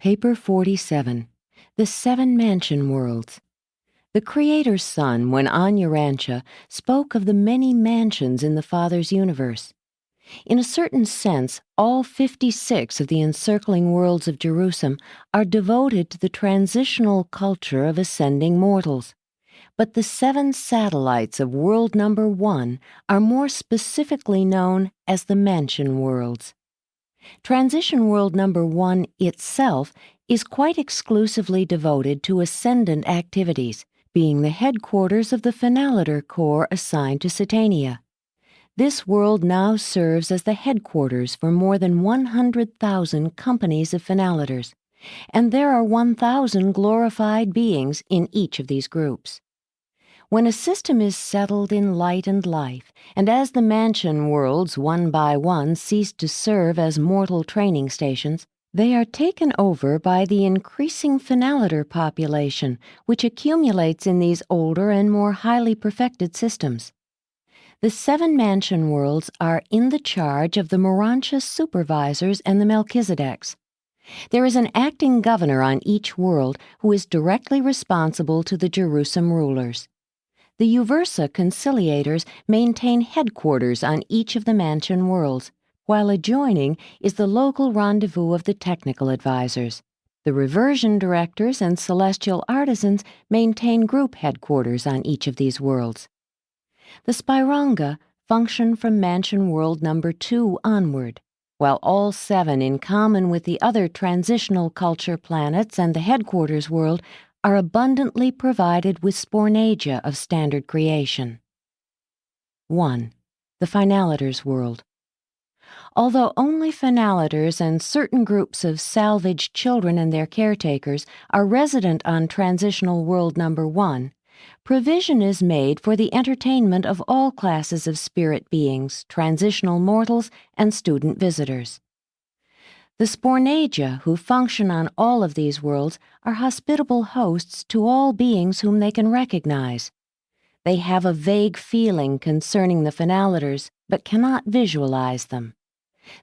Paper 47, The Seven Mansion Worlds. The Creator's Son, when on Urantia, spoke of the many mansions in the Father's universe. In a certain sense, all 56 of the encircling worlds of Jerusalem are devoted to the transitional culture of ascending mortals. But the 7 satellites of world number 1 are more specifically known as the Mansion Worlds. Transition world number 1 itself is quite exclusively devoted to ascendant activities, being the headquarters of the Finaliter Corps assigned to Satania. This world now serves as the headquarters for more than 100,000 companies of Finaliters, and there are 1,000 glorified beings in each of these groups. When a system is settled in light and life, and as the mansion worlds one by one cease to serve as mortal training stations, they are taken over by the increasing Finaliter population, which accumulates in these older and more highly perfected systems. The 7 mansion worlds are in the charge of the Urantia supervisors and the Melchizedeks. There is an acting governor on each world who is directly responsible to the Jerusalem rulers. The Uversa conciliators maintain headquarters on each of the mansion worlds, while adjoining is the local rendezvous of the technical advisors. The reversion directors and celestial artisans maintain group headquarters on each of these worlds. The Spiranga function from mansion world number 2 onward, while all 7, in common with the other transitional culture planets and the headquarters world, are abundantly provided with spornagia of standard creation. 1. The Finaliters world. Although only Finaliters and certain groups of salvaged children and their caretakers are resident on transitional world number 1, provision is made for the entertainment of all classes of spirit beings, transitional mortals, and student visitors. The spornagia who function on all of these worlds are hospitable hosts to all beings whom they can recognize. They have a vague feeling concerning the Finaliters, but cannot visualize them.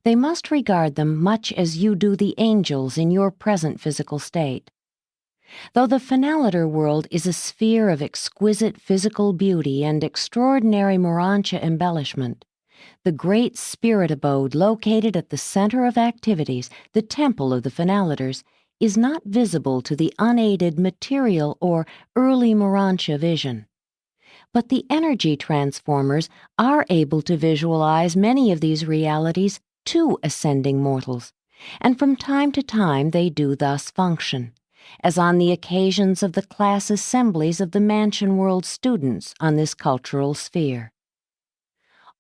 They must regard them much as you do the angels in your present physical state. Though the Finaliter world is a sphere of exquisite physical beauty and extraordinary Urantia embellishment, the great spirit abode located at the center of activities, the temple of the Finaliters, is not visible to the unaided material or early Urantia vision. But the energy transformers are able to visualize many of these realities to ascending mortals, and from time to time they do thus function, as on the occasions of the class assemblies of the Mansion World students on this cultural sphere.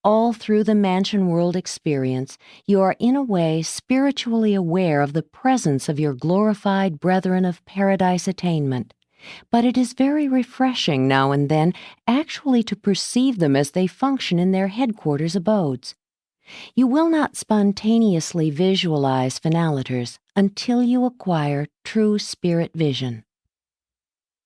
All through the Mansion World experience, you are in a way spiritually aware of the presence of your glorified brethren of paradise attainment, but it is very refreshing now and then actually to perceive them as they function in their headquarters abodes. You will not spontaneously visualize Finaliters until you acquire true spirit vision.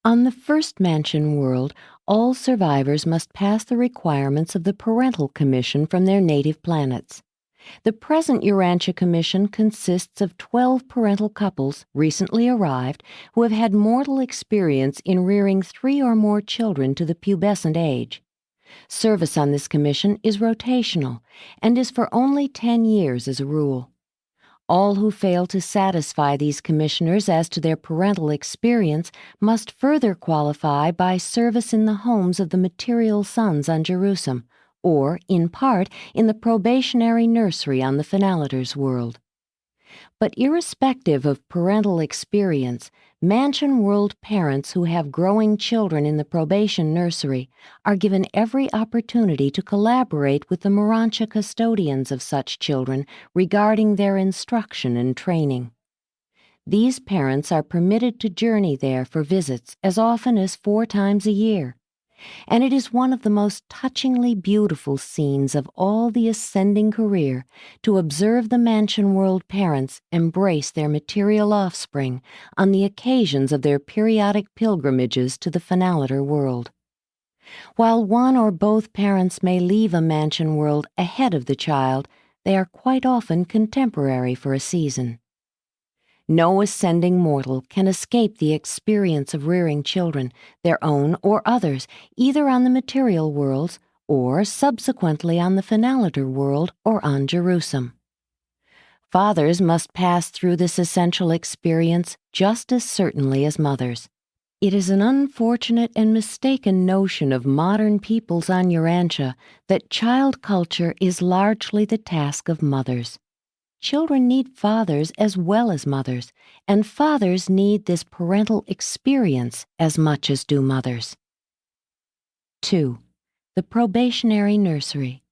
On the first mansion world, all survivors must pass the requirements of the parental commission from their native planets. The present Urantia Commission consists of 12 parental couples recently arrived who have had mortal experience in rearing 3 or more children to the pubescent age. Service on this commission is rotational and is for only 10 years as a rule. All who fail to satisfy these commissioners as to their parental experience must further qualify by service in the homes of the material sons on Jerusalem, or, in part, in the probationary nursery on the Finaliters world. But irrespective of parental experience, Mansion World parents who have growing children in the probation nursery are given every opportunity to collaborate with the Urantia custodians of such children regarding their instruction and training. These parents are permitted to journey there for visits as often as 4 times a year, and it is one of the most touchingly beautiful scenes of all the ascending career to observe the Mansion World parents embrace their material offspring on the occasions of their periodic pilgrimages to the Finaliter world. While one or both parents may leave a Mansion World ahead of the child, they are quite often contemporary for a season. No ascending mortal can escape the experience of rearing children, their own or others, either on the material worlds or subsequently on the finaliter world or on Jerusalem. Fathers must pass through this essential experience just as certainly as mothers. It is an unfortunate and mistaken notion of modern peoples on Urantia that child culture is largely the task of mothers. Children need fathers as well as mothers, and fathers need this parental experience as much as do mothers. 2. The probationary nursery.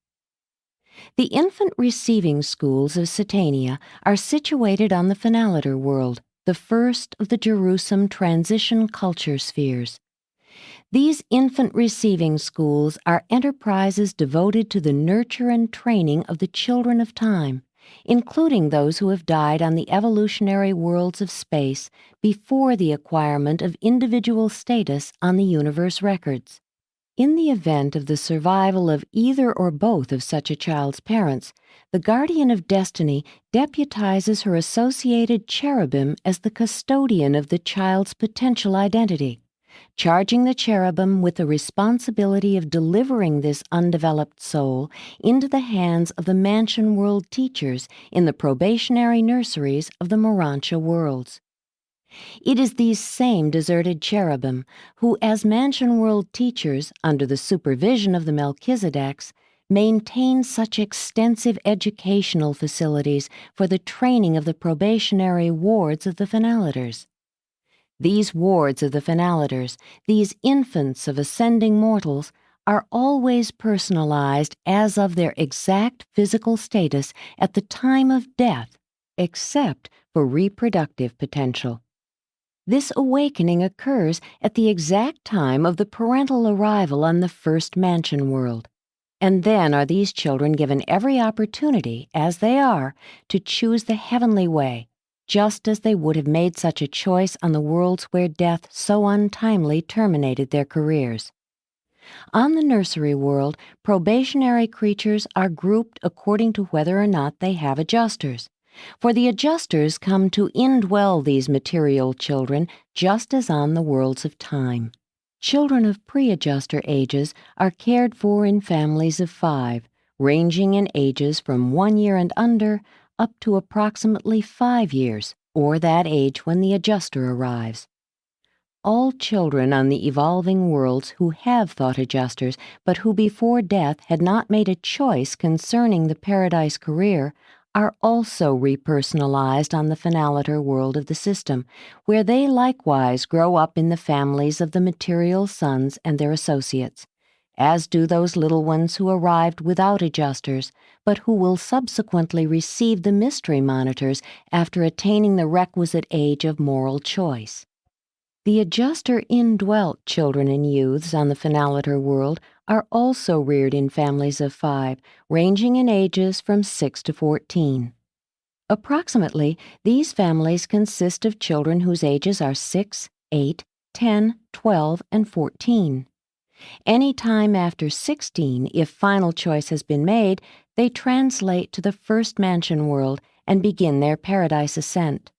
The infant receiving schools of Satania are situated on the finaliter world, the first of the Jerusalem transition culture spheres. These infant receiving schools are enterprises devoted to the nurture and training of the children of time, including those who have died on the evolutionary worlds of space before the acquirement of individual status on the universe records. In the event of the survival of either or both of such a child's parents, the guardian of destiny deputizes her associated cherubim as the custodian of the child's potential identity, charging the cherubim with the responsibility of delivering this undeveloped soul into the hands of the mansion world teachers in the probationary nurseries of the Urantia worlds. It is these same deserted cherubim who, as mansion world teachers under the supervision of the Melchizedeks, maintain such extensive educational facilities for the training of the probationary wards of the finaliters. These wards of the finaliters, these infants of ascending mortals, are always personalized as of their exact physical status at the time of death, except for reproductive potential. This awakening occurs at the exact time of the parental arrival on the first mansion world, and then are these children given every opportunity, as they are, to choose the heavenly way, just as they would have made such a choice on the worlds where death so untimely terminated their careers. On the nursery world, probationary creatures are grouped according to whether or not they have adjusters. For the adjusters come to indwell these material children just as on the worlds of time. Children of pre-adjuster ages are cared for in families of 5, ranging in ages from 1 year and under up to approximately 5 years, or that age when the adjuster arrives. All children on the evolving worlds who have thought adjusters, but who before death had not made a choice concerning the paradise career, are also repersonalized on the finaliter world of the system, where they likewise grow up in the families of the material sons and their associates, as do those little ones who arrived without adjusters, but who will subsequently receive the mystery monitors after attaining the requisite age of moral choice. The adjuster indwelt children and youths on the finaliter world are also reared in families of 5, ranging in ages from 6 to 14. Approximately, these families consist of children whose ages are 6, 8, 10, 12, and 14. Any time after 16, if final choice has been made, they translate to the first mansion world and begin their paradise ascent.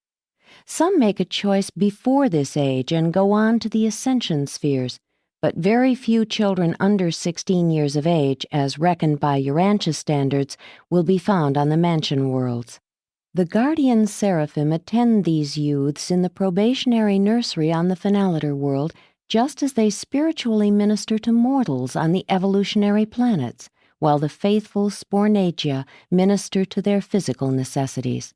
Some make a choice before this age and go on to the ascension spheres, but very few children under 16 years of age, as reckoned by Urantia standards, will be found on the mansion worlds. The guardian seraphim attend these youths in the probationary nursery on the finaliter world, just as they spiritually minister to mortals on the evolutionary planets, while the faithful spornagia minister to their physical necessities.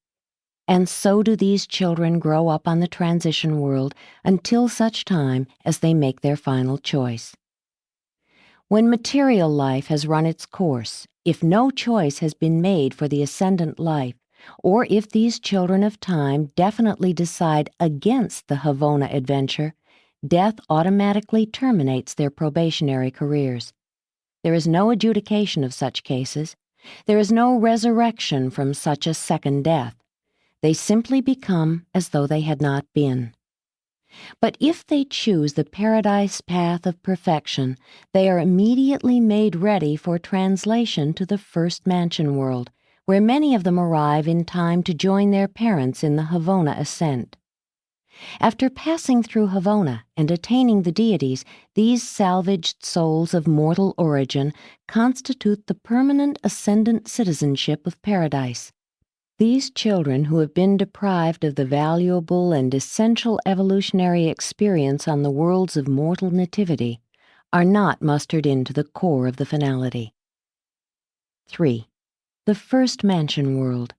And so do these children grow up on the transition world until such time as they make their final choice. When material life has run its course, if no choice has been made for the ascendant life, or if these children of time definitely decide against the Havona adventure, death automatically terminates their probationary careers. There is no adjudication of such cases. There is no resurrection from such a second death. They simply become as though they had not been. But if they choose the paradise path of perfection, they are immediately made ready for translation to the first mansion world, where many of them arrive in time to join their parents in the Havona ascent. After passing through Havona and attaining the deities, these salvaged souls of mortal origin constitute the permanent ascendant citizenship of paradise. These children who have been deprived of the valuable and essential evolutionary experience on the worlds of mortal nativity are not mustered into the core of the finality. 3. The first mansion world.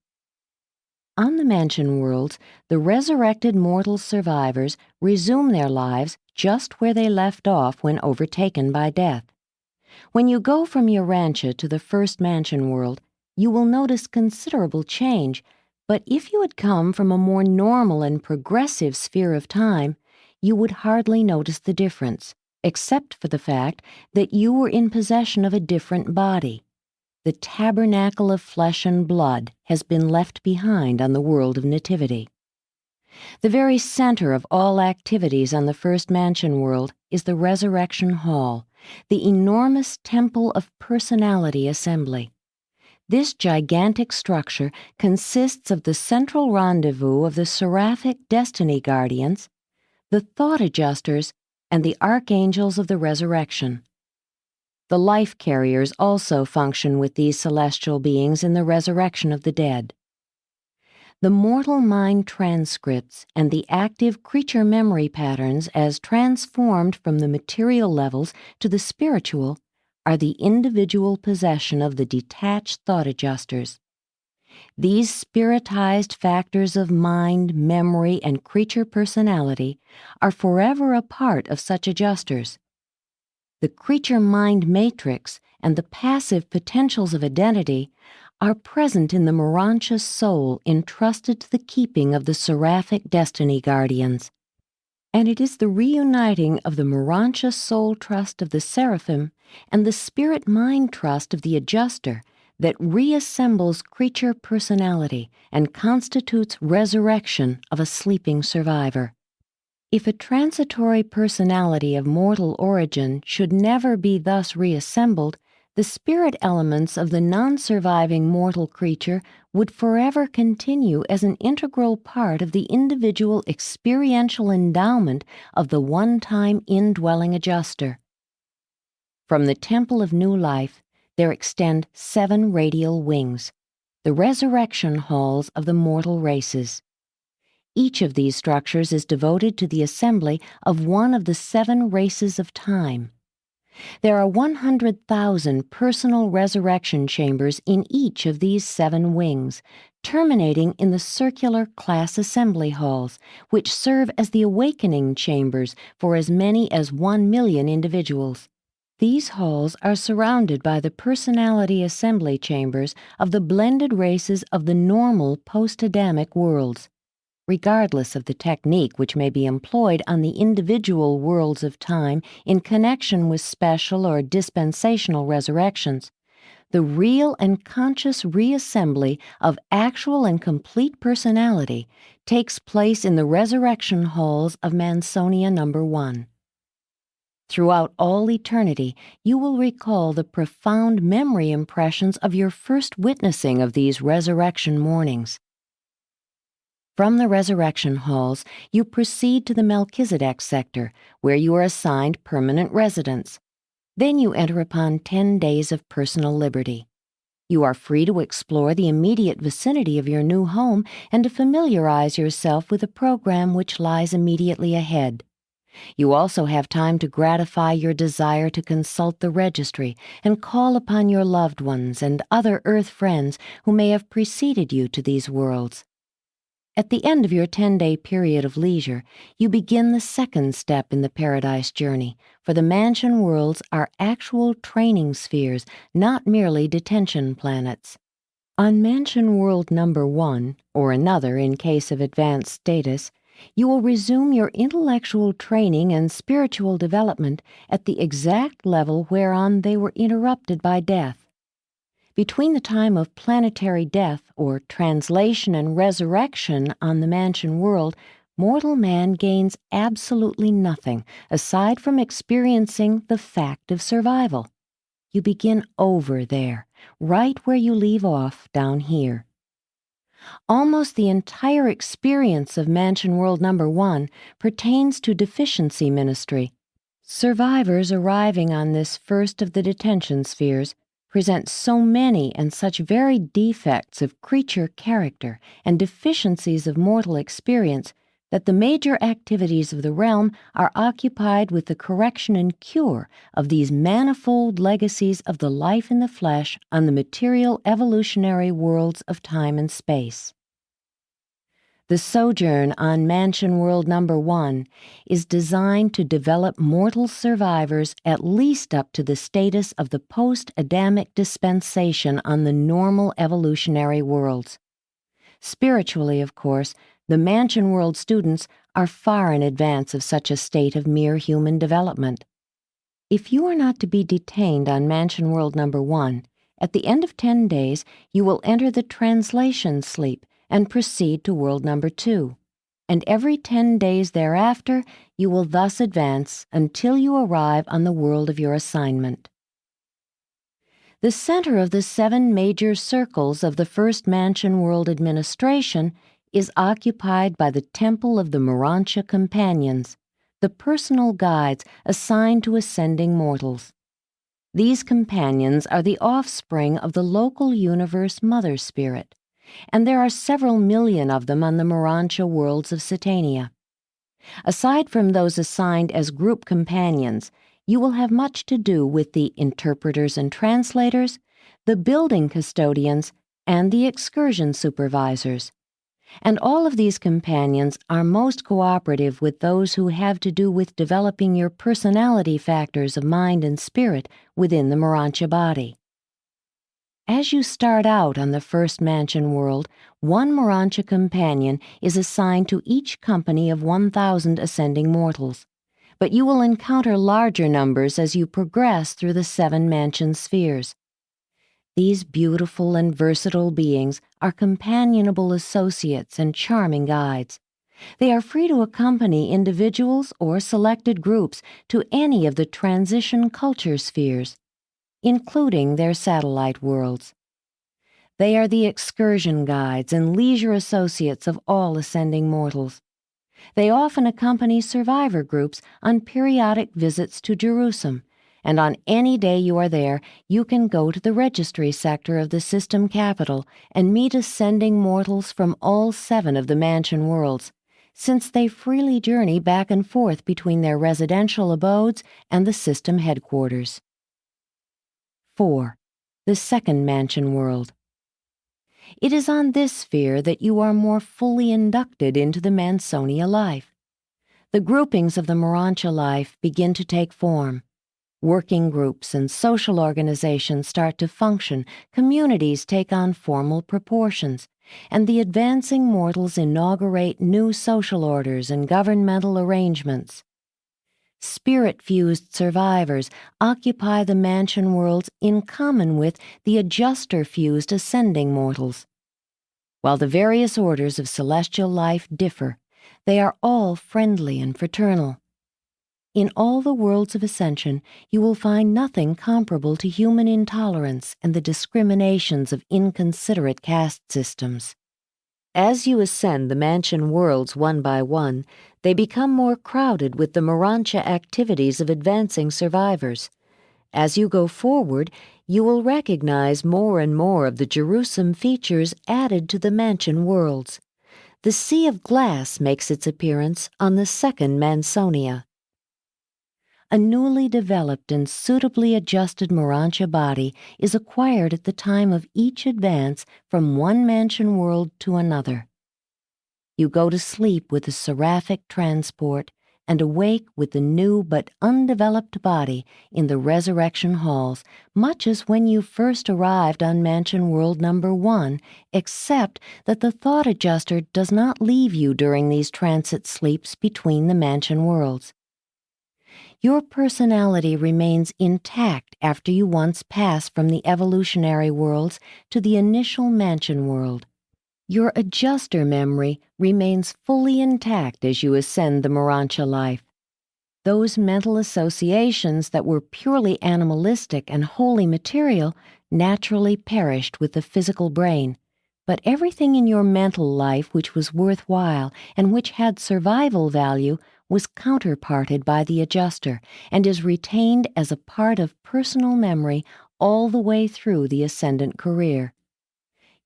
On the mansion worlds, the resurrected mortal survivors resume their lives just where they left off when overtaken by death. When you go from Urantia to the first mansion world, you will notice considerable change, but if you had come from a more normal and progressive sphere of time, you would hardly notice the difference, except for the fact that you were in possession of a different body. The tabernacle of flesh and blood has been left behind on the world of nativity. The very center of all activities on the first mansion world is the Resurrection Hall, the enormous temple of personality assembly. This gigantic structure consists of the central rendezvous of the seraphic destiny guardians, the thought adjusters, and the archangels of the resurrection. The life carriers also function with these celestial beings in the resurrection of the dead. The mortal mind transcripts and the active creature memory patterns as transformed from the material levels to the spiritual are the individual possession of the detached thought adjusters. These spiritized factors of mind, memory, and creature personality are forever a part of such adjusters. The creature mind matrix and the passive potentials of identity are present in the Urantia soul entrusted to the keeping of the seraphic destiny guardians. And it is the reuniting of the Urantia soul trust of the seraphim and the spirit mind trust of the adjuster that reassembles creature personality and constitutes resurrection of a sleeping survivor. If a transitory personality of mortal origin should never be thus reassembled, the spirit elements of the non-surviving mortal creature would forever continue as an integral part of the individual experiential endowment of the one-time indwelling adjuster. From the temple of new life, there extend 7 radial wings, the resurrection halls of the mortal races. Each of these structures is devoted to the assembly of one of the 7 races of time. There are 100,000 personal resurrection chambers in each of these 7 wings, terminating in the circular class assembly halls, which serve as the awakening chambers for as many as 1 million individuals. These halls are surrounded by the personality assembly chambers of the blended races of the normal post-Adamic worlds. Regardless of the technique which may be employed on the individual worlds of time in connection with special or dispensational resurrections, the real and conscious reassembly of actual and complete personality takes place in the resurrection halls of Mansonia number 1. Throughout all eternity, you will recall the profound memory impressions of your first witnessing of these resurrection mornings. From the resurrection halls, you proceed to the Melchizedek sector, where you are assigned permanent residence. Then you enter upon 10 days of personal liberty. You are free to explore the immediate vicinity of your new home and to familiarize yourself with the program which lies immediately ahead. You also have time to gratify your desire to consult the registry and call upon your loved ones and other earth friends who may have preceded you to these worlds. At the end of your 10-day period of leisure, you begin the second step in the paradise journey, for the mansion worlds are actual training spheres, not merely detention planets. On mansion world number 1, or another in case of advanced status, you will resume your intellectual training and spiritual development at the exact level whereon they were interrupted by death. Between the time of planetary death, or translation and resurrection on the mansion world, mortal man gains absolutely nothing aside from experiencing the fact of survival. You begin over there, right where you leave off down here. Almost the entire experience of Mansion World Number 1 pertains to deficiency ministry. Survivors arriving on this first of the detention spheres present so many and such varied defects of creature character and deficiencies of mortal experience that the major activities of the realm are occupied with the correction and cure of these manifold legacies of the life in the flesh on the material evolutionary worlds of time and space. The sojourn on Mansion World Number 1 is designed to develop mortal survivors at least up to the status of the post-Adamic dispensation on the normal evolutionary worlds. Spiritually, of course, the Mansion World students are far in advance of such a state of mere human development. If you are not to be detained on Mansion World Number 1, at the end of 10 days you will enter the translation sleep and proceed to World Number 2, and every 10 days thereafter you will thus advance until you arrive on the world of your assignment. The center of the 7 major circles of the First Mansion World administration is occupied by the Temple of the Urantia Companions, the personal guides assigned to ascending mortals. These companions are the offspring of the local universe Mother Spirit, and there are several million of them on the Urantia worlds of Satania. Aside from those assigned as group companions, you will have much to do with the interpreters and translators, the building custodians, and the excursion supervisors. And all of these companions are most cooperative with those who have to do with developing your personality factors of mind and spirit within the Urantia body. As you start out on the First Mansion World, 1 Urantia companion is assigned to each company of 1,000 ascending mortals, but you will encounter larger numbers as you progress through the 7 mansion spheres. These beautiful and versatile beings are companionable associates and charming guides. They are free to accompany individuals or selected groups to any of the transition culture spheres, including their satellite worlds. They are the excursion guides and leisure associates of all ascending mortals. They often accompany survivor groups on periodic visits to Jerusalem, and on any day you are there, you can go to the registry sector of the system capital and meet ascending mortals from all 7 of the mansion worlds, since they freely journey back and forth between their residential abodes and the system headquarters. 4. The second mansion world. It is on this sphere that you are more fully inducted into the Mansonia life. The groupings of the Urantia life begin to take form. Working groups and social organizations start to function, communities take on formal proportions, and the advancing mortals inaugurate new social orders and governmental arrangements. Spirit-fused survivors occupy the mansion worlds in common with the adjuster-fused ascending mortals. While the various orders of celestial life differ, they are all friendly and fraternal. In all the worlds of ascension, you will find nothing comparable to human intolerance and the discriminations of inconsiderate caste systems. As you ascend the mansion worlds one by one, they become more crowded with the Urantia activities of advancing survivors. As you go forward, you will recognize more and more of the Jerusalem features added to the mansion worlds. The Sea of Glass makes its appearance on the second Mansonia. A newly developed and suitably adjusted Urantia body is acquired at the time of each advance from one mansion world to another. You go to sleep with the seraphic transport and awake with the new but undeveloped body in the resurrection halls, much as when you first arrived on Mansion World Number 1, except that the thought adjuster does not leave you during these transit sleeps between the mansion worlds. Your personality remains intact after you once pass from the evolutionary worlds to the initial mansion world. Your adjuster memory remains fully intact as you ascend the Urantia life. Those mental associations that were purely animalistic and wholly material naturally perished with the physical brain, but everything in your mental life which was worthwhile and which had survival value was counterparted by the adjuster and is retained as a part of personal memory all the way through the ascendant career.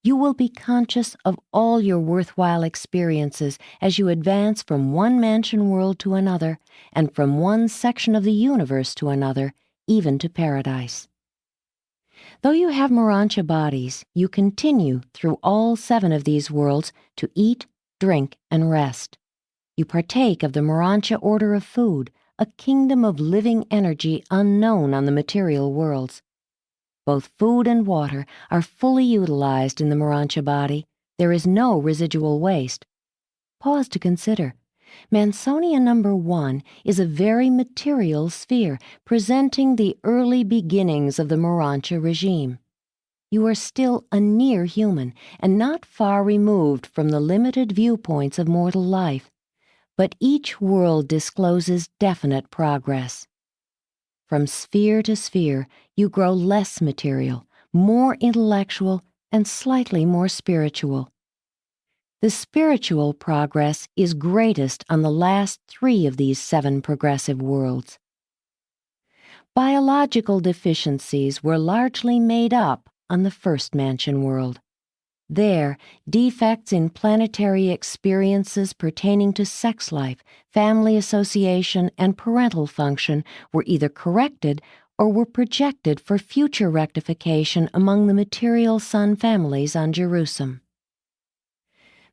You will be conscious of all your worthwhile experiences as you advance from one mansion world to another and from one section of the universe to another, even to paradise. Though you have Urantia bodies, you continue through all 7 of these worlds to eat, drink, and rest. You partake of the Urantia order of food, a kingdom of living energy unknown on the material worlds. Both food and water are fully utilized in the Urantia body. There is no residual waste. Pause to consider. Mansonia number 1 is a very material sphere, presenting the early beginnings of the Urantia regime. You are still a near human and not far removed from the limited viewpoints of mortal life, but each world discloses definite progress. From sphere to sphere, you grow less material, more intellectual, and slightly more spiritual. The spiritual progress is greatest on the last 3 of these 7 progressive worlds. Biological deficiencies were largely made up on the first mansion world. There, defects in planetary experiences pertaining to sex life, family association, and parental function were either corrected or were projected for future rectification among the material sun families on Jerusalem.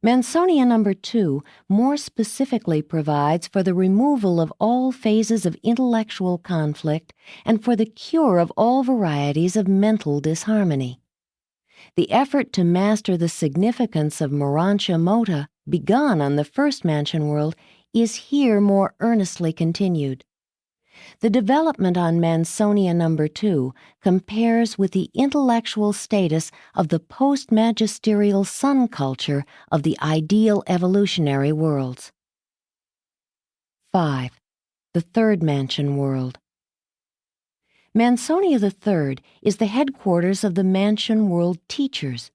Mansonia number 2 more specifically provides for the removal of all phases of intellectual conflict and for the cure of all varieties of mental disharmony. The effort to master the significance of Urantia Mota, begun on the first mansion world, is here more earnestly continued. The development on Mansonia number 2 compares with the intellectual status of the post-magisterial sun culture of the ideal evolutionary worlds. 5. The third mansion world. Mansonia III is the headquarters of the mansion world teachers.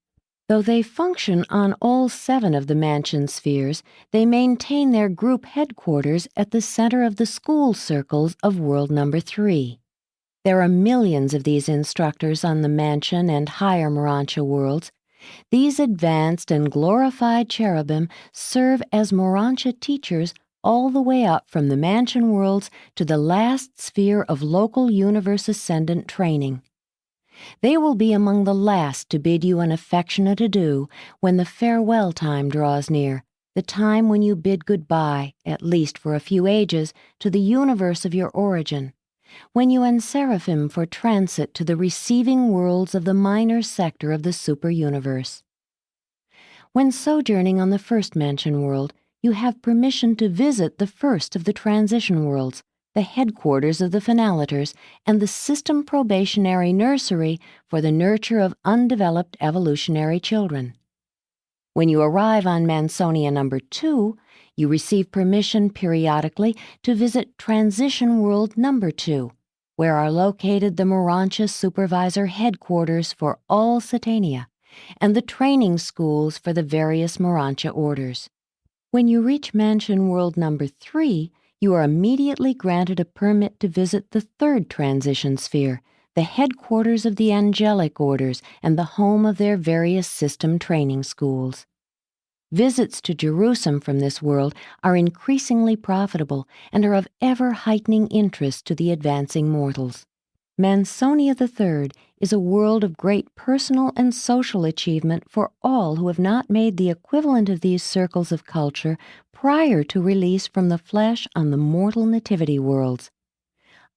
Though they function on all 7 of the mansion spheres, they maintain their group headquarters at the center of the school circles of world number 3. There are millions of these instructors on the mansion and higher Urantia worlds. These advanced and glorified cherubim serve as Urantia teachers all the way up from the mansion worlds to the last sphere of local universe ascendant training. They will be among the last to bid you an affectionate adieu when the farewell time draws near, the time when you bid goodbye, at least for a few ages, to the universe of your origin, when you enseraphim for transit to the receiving worlds of the minor sector of the super-universe. When sojourning on the first mansion world, you have permission to visit the first of the transition worlds, the headquarters of the Finalitors, and the system probationary nursery for the nurture of undeveloped evolutionary children. When you arrive on Mansonia number 2, you receive permission periodically to visit Transition World number 2, where are located the Urantia Supervisor headquarters for all Satania, and the training schools for the various Urantia orders. When you reach Mansion World number 3, you are immediately granted a permit to visit the third transition sphere, the headquarters of the angelic orders and the home of their various system training schools. Visits to Jerusalem from this world are increasingly profitable and are of ever-heightening interest to the advancing mortals. Mansonia III is a world of great personal and social achievement for all who have not made the equivalent of these circles of culture prior to release from the flesh on the mortal nativity worlds.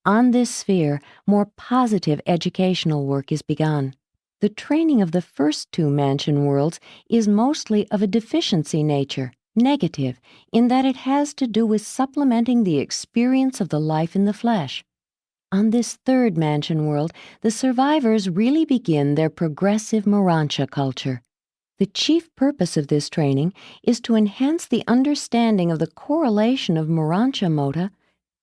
On this sphere, more positive educational work is begun. The training of the first 2 mansion worlds is mostly of a deficiency nature, negative, in that it has to do with supplementing the experience of the life in the flesh. On this third mansion world, the survivors really begin their progressive Urantia culture. The chief purpose of this training is to enhance the understanding of the correlation of Urantia Mota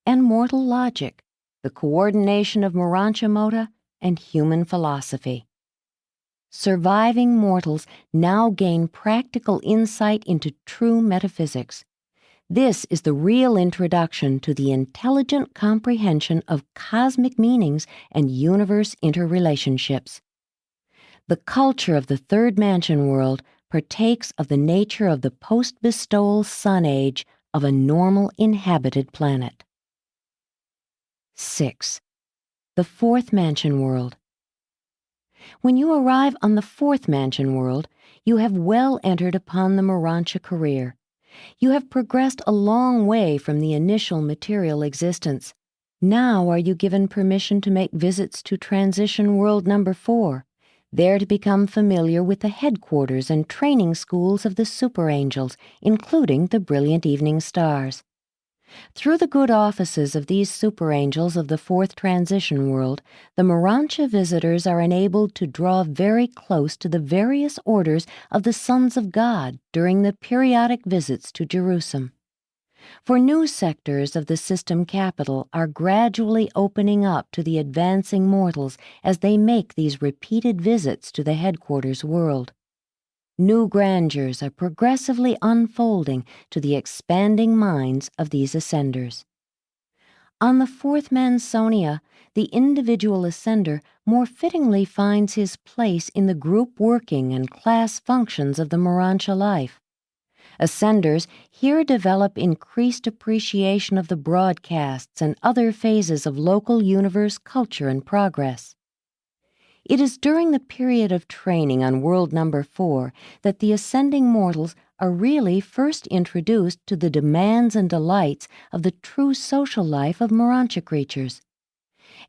and mortal logic, the coordination of Urantia Mota and human philosophy. surviving mortals now gain practical insight into true metaphysics. This is the real introduction to the intelligent comprehension of cosmic meanings and universe interrelationships. The culture of the third mansion world partakes of the nature of the post-bestowal sun age of a normal inhabited planet. 6. The fourth mansion world. When you arrive on the fourth mansion world, you have well entered upon the Urantia career. You have progressed a long way from the initial material existence. Now are you given permission to make visits to transition world number 4, there to become familiar with the headquarters and training schools of the super angels, including the brilliant evening stars. Through the good offices of these super angels of the fourth transition world, the Urantia visitors are enabled to draw very close to the various orders of the sons of God during the periodic visits to Jerusalem. For new sectors of the system capital are gradually opening up to the advancing mortals as they make these repeated visits to the headquarters world. New grandeurs are progressively unfolding to the expanding minds of these ascenders. On the fourth Mansonia, the individual ascender more fittingly finds his place in the group working and class functions of the Urantia life. Ascenders here develop increased appreciation of the broadcasts and other phases of local universe culture and progress. It is during the period of training on world number 4 that the ascending mortals are really first introduced to the demands and delights of the true social life of Urantia creatures.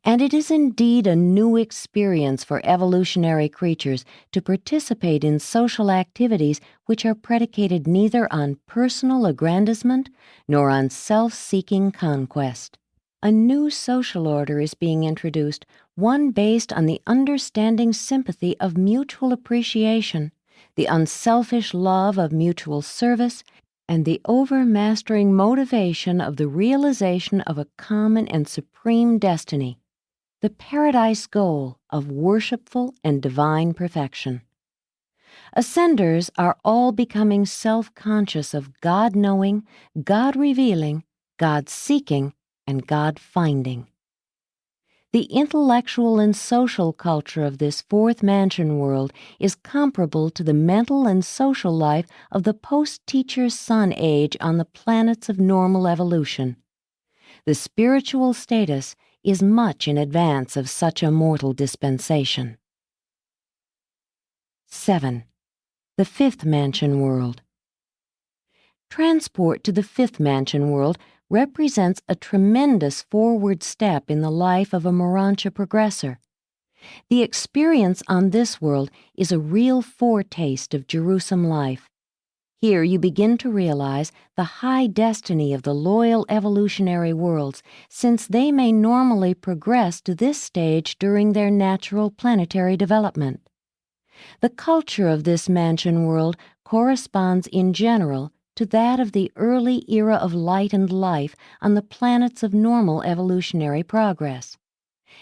And it is indeed a new experience for evolutionary creatures to participate in social activities which are predicated neither on personal aggrandizement nor on self-seeking conquest. A new social order is being introduced, one based on the understanding sympathy of mutual appreciation, the unselfish love of mutual service, and the overmastering motivation of the realization of a common and supreme destiny, the paradise goal of worshipful and divine perfection. Ascenders are all becoming self-conscious of God-knowing, God-revealing, God-seeking, and God-finding. The intellectual and social culture of this fourth mansion world is comparable to the mental and social life of the post-teacher sun age on the planets of normal evolution. The spiritual status is much in advance of such a mortal dispensation. 7. The fifth mansion world. Transport to the fifth mansion world represents a tremendous forward step in the life of a Urantia progressor. The experience on this world is a real foretaste of Jerusalem life. Here you begin to realize the high destiny of the loyal evolutionary worlds, since they may normally progress to this stage during their natural planetary development. The culture of this mansion world corresponds in general to that of the early era of light and life on the planets of normal evolutionary progress.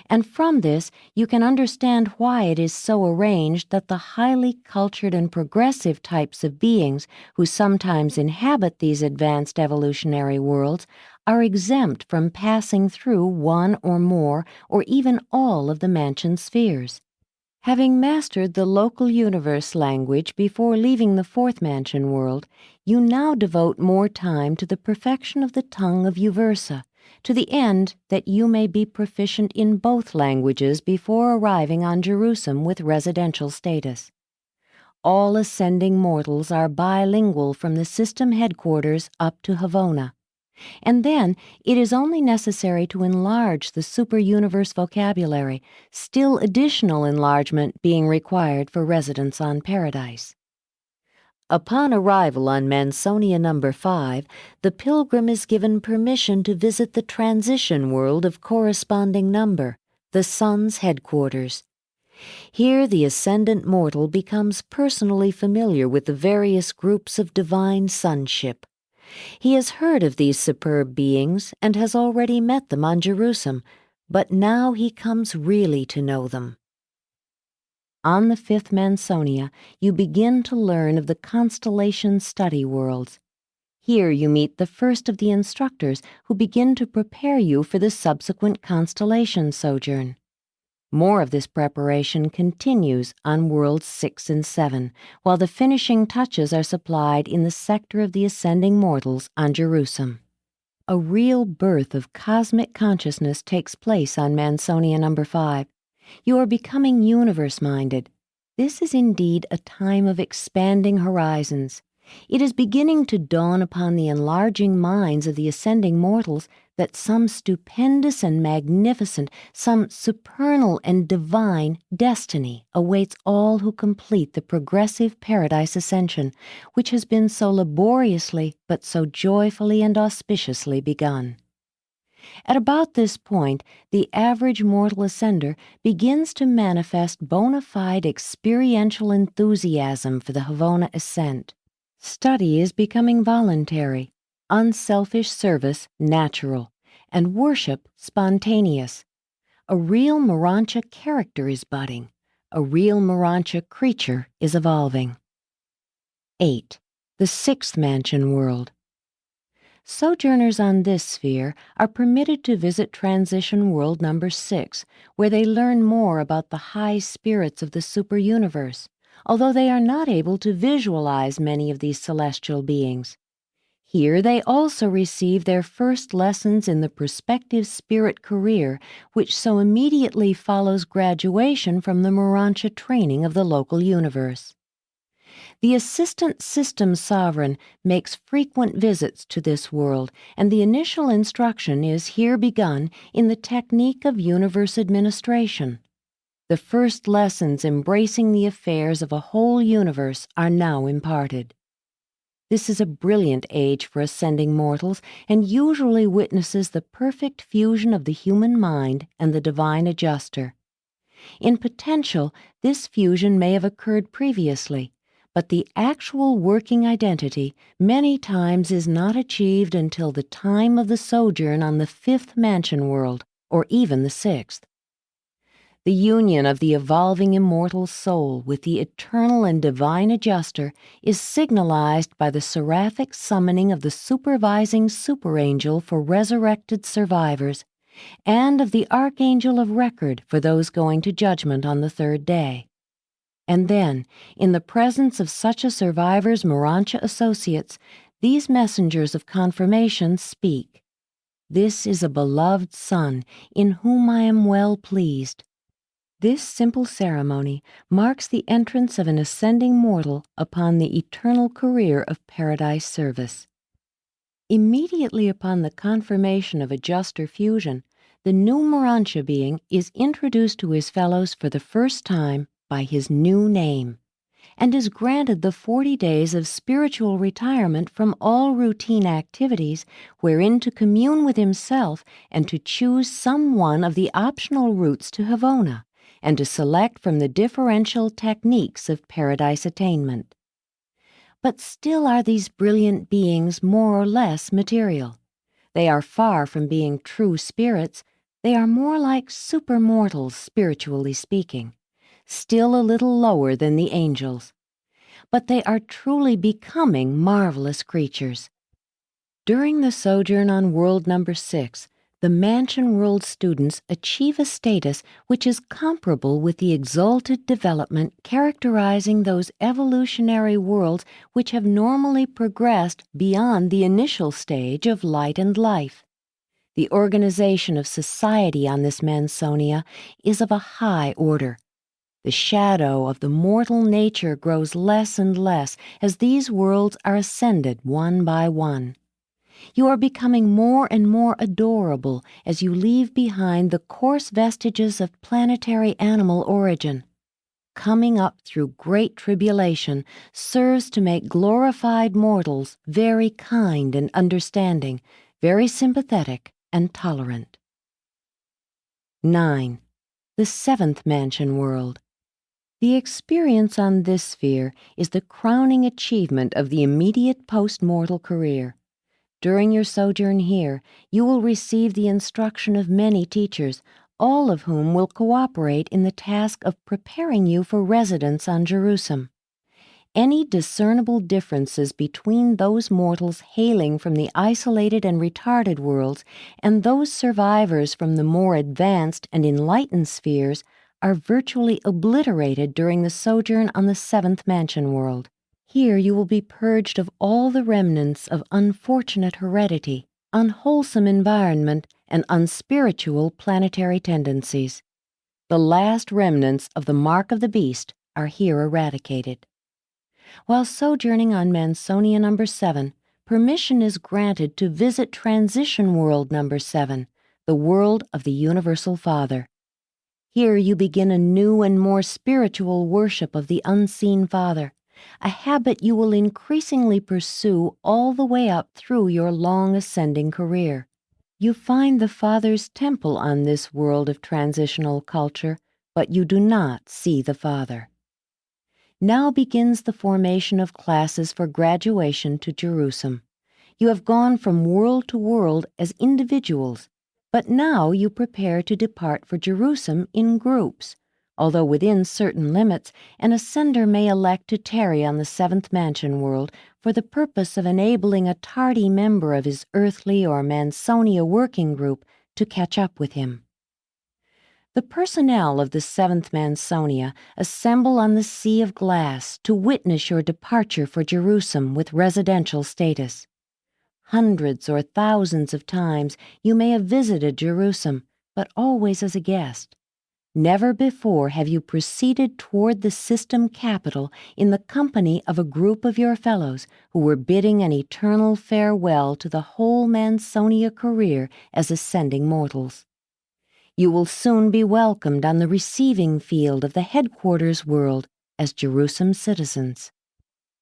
And from this, you can understand why it is so arranged that the highly cultured and progressive types of beings who sometimes inhabit these advanced evolutionary worlds are exempt from passing through one or more or even all of the mansion spheres. Having mastered the local universe language before leaving the fourth mansion world, you now devote more time to the perfection of the tongue of Uversa, to the end that you may be proficient in both languages before arriving on Jerusalem with residential status. All ascending mortals are bilingual from the system headquarters up to Havona. And then it is only necessary to enlarge the super-universe vocabulary, still additional enlargement being required for residence on Paradise. Upon arrival on Mansonia number 5, the pilgrim is given permission to visit the transition world of corresponding number, the sun's headquarters. Here the ascendant mortal becomes personally familiar with the various groups of divine sonship. He has heard of these superb beings and has already met them on Jerusalem, but now he comes really to know them. On the fifth Mansonia, you begin to learn of the constellation study worlds. Here you meet the first of the instructors who begin to prepare you for the subsequent constellation sojourn. More of this preparation continues on worlds 6 and 7, while the finishing touches are supplied in the sector of the ascending mortals on Jerusalem. A real birth of cosmic consciousness takes place on Mansonia number 5. You are becoming universe-minded. This is indeed a time of expanding horizons. It is beginning to dawn upon the enlarging minds of the ascending mortals that some stupendous and magnificent, some supernal and divine destiny awaits all who complete the progressive paradise ascension, which has been so laboriously but so joyfully and auspiciously begun. At about this point, the average mortal ascender begins to manifest bona fide experiential enthusiasm for the Havona ascent. Study is becoming voluntary, unselfish service natural, and worship spontaneous. A real Urantia character is budding. A real Urantia creature is evolving. 8. The sixth mansion world. Sojourners on this sphere are permitted to visit transition world number 6, where they learn more about the high spirits of the super-universe, although they are not able to visualize many of these celestial beings. Here they also receive their first lessons in the prospective spirit career, which so immediately follows graduation from the Urantia training of the local universe. The Assistant System Sovereign makes frequent visits to this world, and the initial instruction is here begun in the technique of universe administration. The first lessons embracing the affairs of a whole universe are now imparted. This is a brilliant age for ascending mortals and usually witnesses the perfect fusion of the human mind and the divine adjuster. In potential, this fusion may have occurred previously, but the actual working identity many times is not achieved until the time of the sojourn on the fifth mansion world, or even the sixth. The union of the evolving immortal soul with the eternal and divine adjuster is signalized by the seraphic summoning of the supervising superangel for resurrected survivors and of the archangel of record for those going to judgment on the third day. And then, in the presence of such a survivor's Urantia associates, these messengers of confirmation speak. This is a beloved son, in whom I am well pleased. This simple ceremony marks the entrance of an ascending mortal upon the eternal career of paradise service. Immediately upon the confirmation of adjuster fusion, the new Urantia being is introduced to his fellows for the first time by his new name, and is granted the 40 days of spiritual retirement from all routine activities wherein to commune with himself and to choose some one of the optional routes to Havona, and to select from the differential techniques of paradise attainment. But still are these brilliant beings more or less material. They are far from being true spirits. They are more like supermortals, spiritually speaking, still a little lower than the angels. But they are truly becoming marvelous creatures. During the sojourn on world number 6, the Mansion World students achieve a status which is comparable with the exalted development characterizing those evolutionary worlds which have normally progressed beyond the initial stage of light and life. The organization of society on this Mansonia is of a high order. The shadow of the mortal nature grows less and less as these worlds are ascended one by one. You are becoming more and more adorable as you leave behind the coarse vestiges of planetary animal origin. Coming up through great tribulation serves to make glorified mortals very kind and understanding, very sympathetic and tolerant. 9. The seventh mansion world. The experience on this sphere is the crowning achievement of the immediate post-mortal career. During your sojourn here, you will receive the instruction of many teachers, all of whom will cooperate in the task of preparing you for residence on Jerusalem. Any discernible differences between those mortals hailing from the isolated and retarded worlds and those survivors from the more advanced and enlightened spheres are virtually obliterated during the sojourn on the seventh mansion world. Here you will be purged of all the remnants of unfortunate heredity, unwholesome environment, and unspiritual planetary tendencies. The last remnants of the mark of the beast are here eradicated. While sojourning on Mansonia number 7, permission is granted to visit Transition World number 7, the world of the Universal Father. Here you begin a new and more spiritual worship of the unseen Father, a habit you will increasingly pursue all the way up through your long ascending career. You find the Father's temple on this world of transitional culture, but you do not see the Father. Now begins the formation of classes for graduation to Jerusalem. You have gone from world to world as individuals, but now you prepare to depart for Jerusalem in groups, although within certain limits an ascender may elect to tarry on the seventh mansion world for the purpose of enabling a tardy member of his earthly or Mansonia working group to catch up with him. The personnel of the seventh Mansonia assemble on the Sea of Glass to witness your departure for Jerusalem with residential status. Hundreds or thousands of times you may have visited Jerusalem, but always as a guest. Never before have you proceeded toward the system capital in the company of a group of your fellows who were bidding an eternal farewell to the whole Mansonia career as ascending mortals. You will soon be welcomed on the receiving field of the headquarters world as Jerusalem citizens.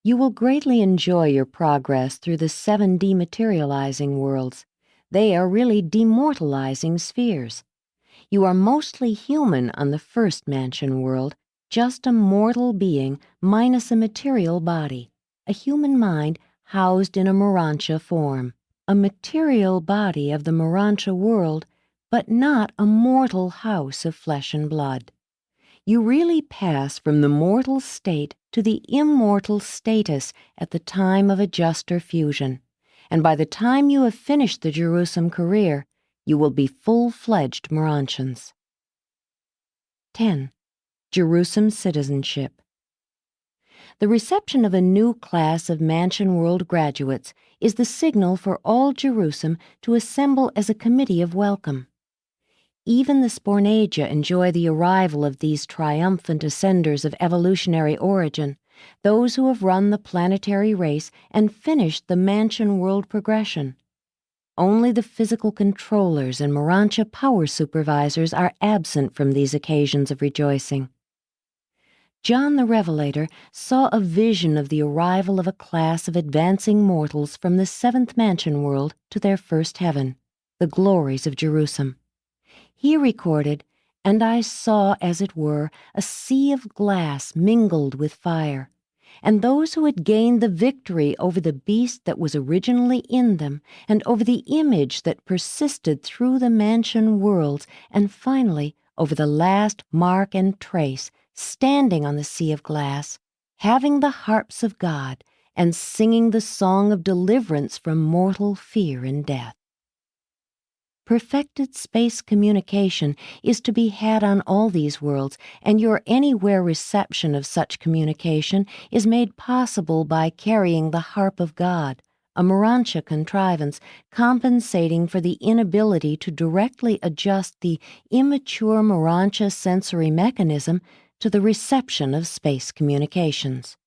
You will greatly enjoy your progress through the 7 dematerializing worlds. They are really demortalizing spheres. You are mostly human on the first mansion world, just a mortal being minus a material body, a human mind housed in a Urantia form, a material body of the Urantia world, but not a mortal house of flesh and blood. You really pass from the mortal state to the immortal status at the time of adjuster fusion, and by the time you have finished the Jerusalem career, you will be full-fledged Urantians. 10. Jerusalem citizenship. The reception of a new class of Mansion World graduates is the signal for all Jerusalem to assemble as a committee of welcome. Even the Spornagia enjoy the arrival of these triumphant ascenders of evolutionary origin, those who have run the planetary race and finished the Mansion World progression. Only the physical controllers and Urantia power supervisors are absent from these occasions of rejoicing. John the Revelator saw a vision of the arrival of a class of advancing mortals from the seventh mansion world to their first heaven, the glories of Jerusalem. He recorded, "And I saw, as it were, a sea of glass mingled with fire, and those who had gained the victory over the beast that was originally in them, and over the image that persisted through the mansion worlds, and finally over the last mark and trace, standing on the sea of glass, having the harps of God, and singing the song of deliverance from mortal fear and death." Perfected space communication is to be had on all these worlds, and your anywhere reception of such communication is made possible by carrying the harp of God, a Urantia contrivance compensating for the inability to directly adjust the immature Urantia sensory mechanism to the reception of space communications.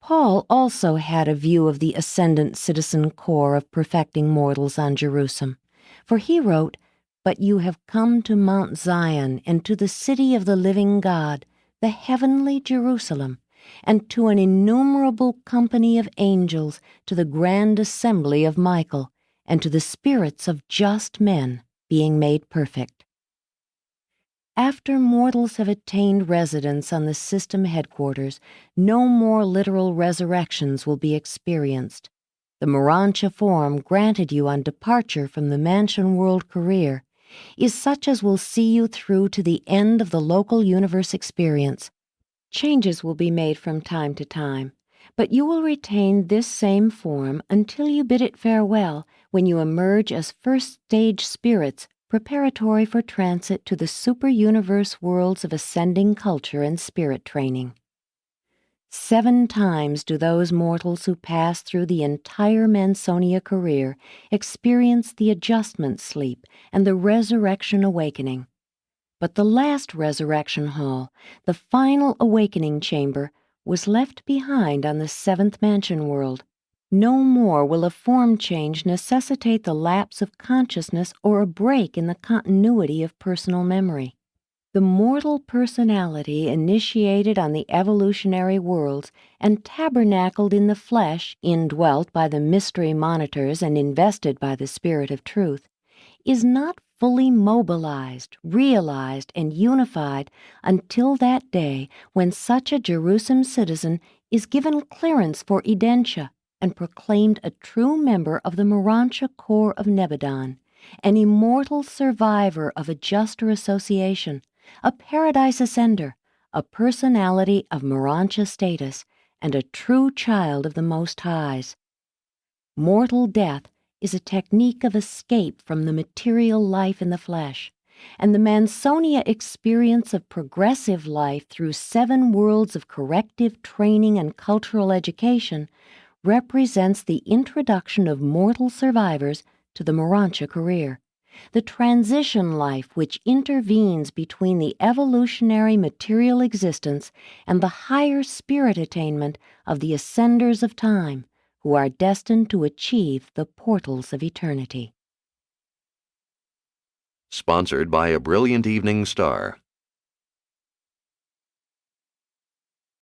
Paul also had a view of the ascendant citizen corps of perfecting mortals on Jerusalem, for he wrote, "But you have come to Mount Zion and to the city of the living God, the heavenly Jerusalem, and to an innumerable company of angels, to the grand assembly of Michael, and to the spirits of just men being made perfect." After mortals have attained residence on the system headquarters, no more literal resurrections will be experienced. The Urantia form granted you on departure from the Mansion World career is such as will see you through to the end of the local universe experience. Changes will be made from time to time, but you will retain this same form until you bid it farewell when you emerge as first-stage spirits preparatory for transit to the super-universe worlds of ascending culture and spirit training. 7 times do those mortals who pass through the entire Mansonia career experience the adjustment sleep and the resurrection awakening. But the last resurrection hall, the final awakening chamber, was left behind on the 7th mansion world. No more will a form change necessitate the lapse of consciousness or a break in the continuity of personal memory. The mortal personality initiated on the evolutionary worlds and tabernacled in the flesh, indwelt by the mystery monitors and invested by the Spirit of Truth, is not fully mobilized, realized, and unified until that day when such a Jerusalem citizen is given clearance for Edentia and proclaimed a true member of the Urantia Corps of Nebadon, an immortal survivor of a juster association, a paradise ascender, a personality of Urantia status, and a true child of the Most Highs. Mortal death is a technique of escape from the material life in the flesh, and the Mansonia experience of progressive life through 7 worlds of corrective training and cultural education represents the introduction of mortal survivors to the Urantia career, the transition life which intervenes between the evolutionary material existence and the higher spirit attainment of the ascenders of time, who are destined to achieve the portals of eternity. Sponsored by A Brilliant Evening Star.